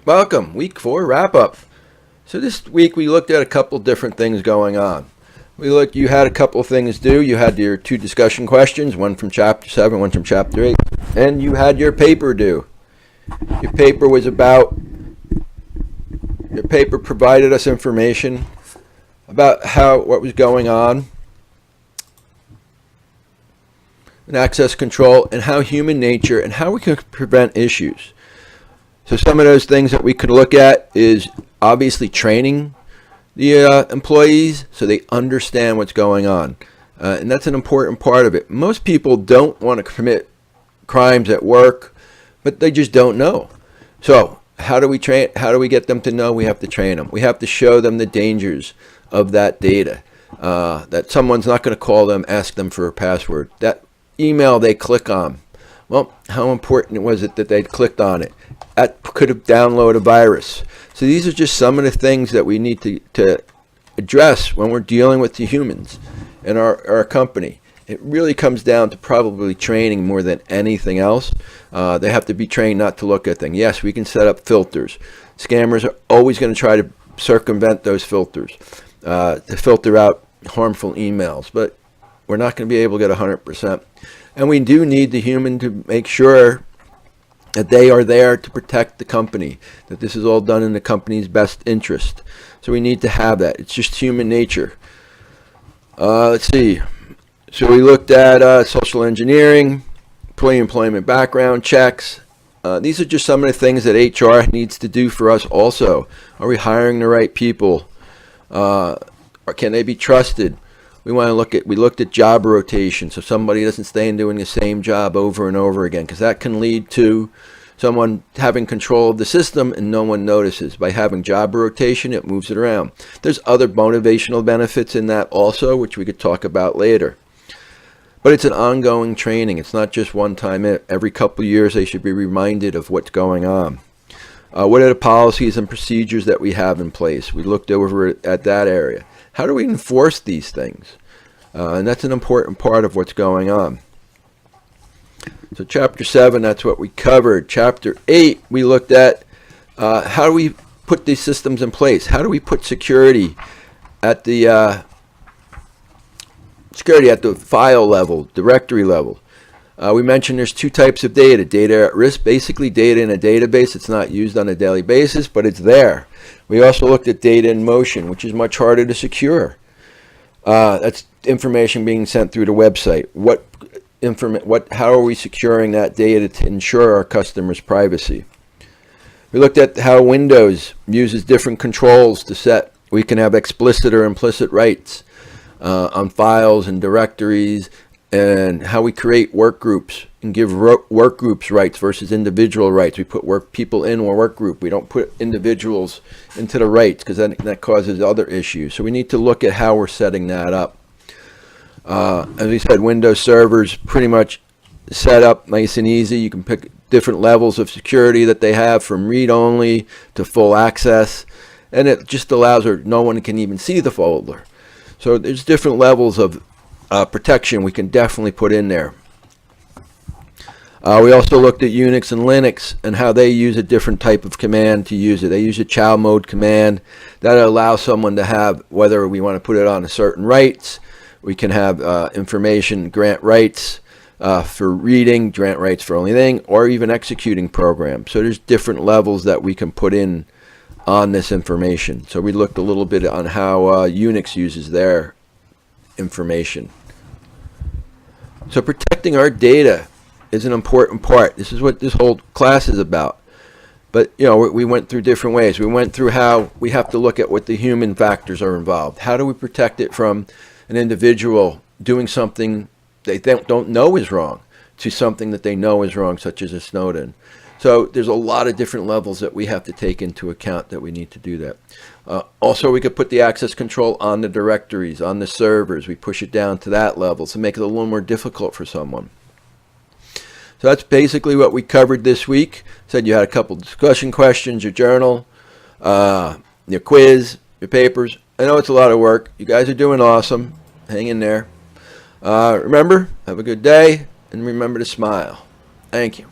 Welcome, week 4 wrap-up. So this week we looked at a couple different things going on. You had a couple things due. You had your 2 discussion questions, one from Chapter 7, one from Chapter 8, and you had your paper due. Your paper provided us information about what was going on in access control and how human nature and how we can prevent issues. So some of those things that we could look at is obviously training the employees so they understand what's going on. And that's an important part of it. Most people don't want to commit crimes at work, but they just don't know. So how do we train? How do we get them to know? We have to train them. We have to show them the dangers of that data. That someone's not going to call them, ask them for a password. That email they click on. Well, how important was it that they'd clicked on it? That could have downloaded a virus. So these are just some of the things that we need to address when we're dealing with the humans in our company. It really comes down to probably training more than anything else. They have to be trained not to look at things. Yes, we can set up filters. Scammers are always going to try to circumvent those filters to filter out harmful emails, but we're not going to be able to get 100%. And we do need the human to make sure that they are there to protect the company, that this is all done in the company's best interest. So we need to have that. It's just human nature. Let's see. So we looked at social engineering, employment background checks. These are just some of the things that HR needs to do for us also. Are we hiring the right people? Or can they be trusted? We looked at job rotation, so somebody doesn't stay in doing the same job over and over again, because that can lead to someone having control of the system and no one notices. By having job rotation, it moves it around. There's other motivational benefits in that also, which we could talk about later. But it's an ongoing training. It's not just one time. Every couple of years, they should be reminded of what's going on. What are the policies and procedures that we have in place? We looked over at that area. How do we enforce these things? And that's an important part of what's going on. So Chapter 7, that's what we covered. Chapter 8, we looked at how do we put these systems in place? How do we put security at the file level, directory level? We mentioned there's 2 types of data. Data at risk, basically data in a database. It's not used on a daily basis, but it's there. We also looked at data in motion, which is much harder to secure. That's information being sent through the website. How are we securing that data to ensure our customers' privacy? We looked at how Windows uses different controls to set. We can have explicit or implicit rights on files and directories, and how we create work groups and give work groups rights versus individual rights. We put people in a work group. We don't put individuals into the rights, because that causes other issues. So we need to look at how we're setting that up. As we said, Windows servers pretty much set up nice and easy. You can pick different levels of security that they have, from read-only to full access, and it just allows no one can even see the folder. So there's different levels of protection we can definitely put in there. We also looked at Unix and Linux and how they use a different type of command to use it. They use a chow mode command that allows someone to have, whether we want to put it on a certain rights, we can have information, grant rights for reading, grant rights for only thing, or even executing programs. So there's different levels that we can put in on this information. So we looked a little bit on how Unix uses their information. So protecting our data is an important part. This is what this whole class is about. But we went through different ways. We went through how we have to look at what the human factors are involved. How do we protect it from an individual doing something they don't know is wrong to something that they know is wrong, such as a Snowden? So there's a lot of different levels that we have to take into account that we need to do that. Also, we could put the access control on the directories, on the servers. We push it down to that level to make it a little more difficult for someone. So that's basically what we covered this week. Said you had a couple discussion questions, your journal, your quiz, your papers. I know it's a lot of work. You guys are doing awesome. Hang in there. Remember, have a good day, and remember to smile. Thank you.